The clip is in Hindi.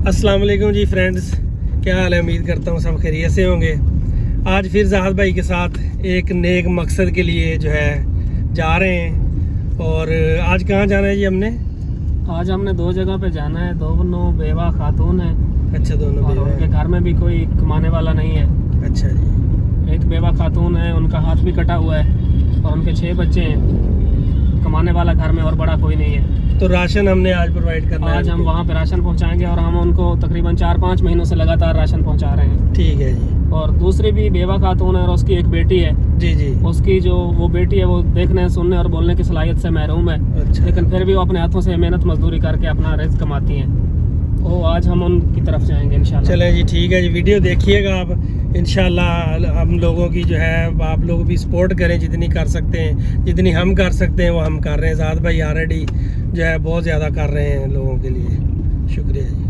अस्सलाम वालेकुम जी फ्रेंड्स, क्या हाल है। उम्मीद करता हूँ सब खैरियत से होंगे। आज फिर ज़ाहद भाई के साथ एक नेक मकसद के लिए जो है जा रहे हैं। और आज कहाँ जाना है जी हमने? आज हमने दो जगह पे जाना है। दोनों बेवा खातून है। अच्छा, दोनों और बेवा उनके हैं। घर में भी कोई कमाने वाला नहीं है। अच्छा जी। एक बेवा खातून है, उनका हाथ भी कटा हुआ है और उनके 6 बच्चे हैं। कमाने वाला घर में और बड़ा कोई नहीं है। तो राशन हमने आज प्रोवाइड करना है। आज हम वहाँ पे राशन पहुँचाएंगे और हम उनको तकरीबन 4-5 महीनों से लगातार राशन पहुँचा रहे हैं। ठीक है जी। और दूसरी भी बेवा खातून है और उसकी एक बेटी है। जी जी। उसकी जो वो बेटी है वो देखने, सुनने और बोलने की सलाहियत से महरूम है। अच्छा। लेकिन फिर भी वो अपने हाथों से मेहनत मजदूरी करके अपना रिज़्क कमाती हैं। तो आज हम उनकी तरफ जाएंगे इंशाल्लाह। चलें जी, ठीक है जी। वीडियो देखिएगा आप, इंशाल्लाह हम लोगों की जो है आप लोग भी सपोर्ट करें जितनी कर सकते हैं। जितनी हम कर सकते हैं वो हम कर रहे हैं। ज़ाहद भाई ऑलरेडी जो है बहुत ज़्यादा कर रहे हैं लोगों के लिए। शुक्रिया जी।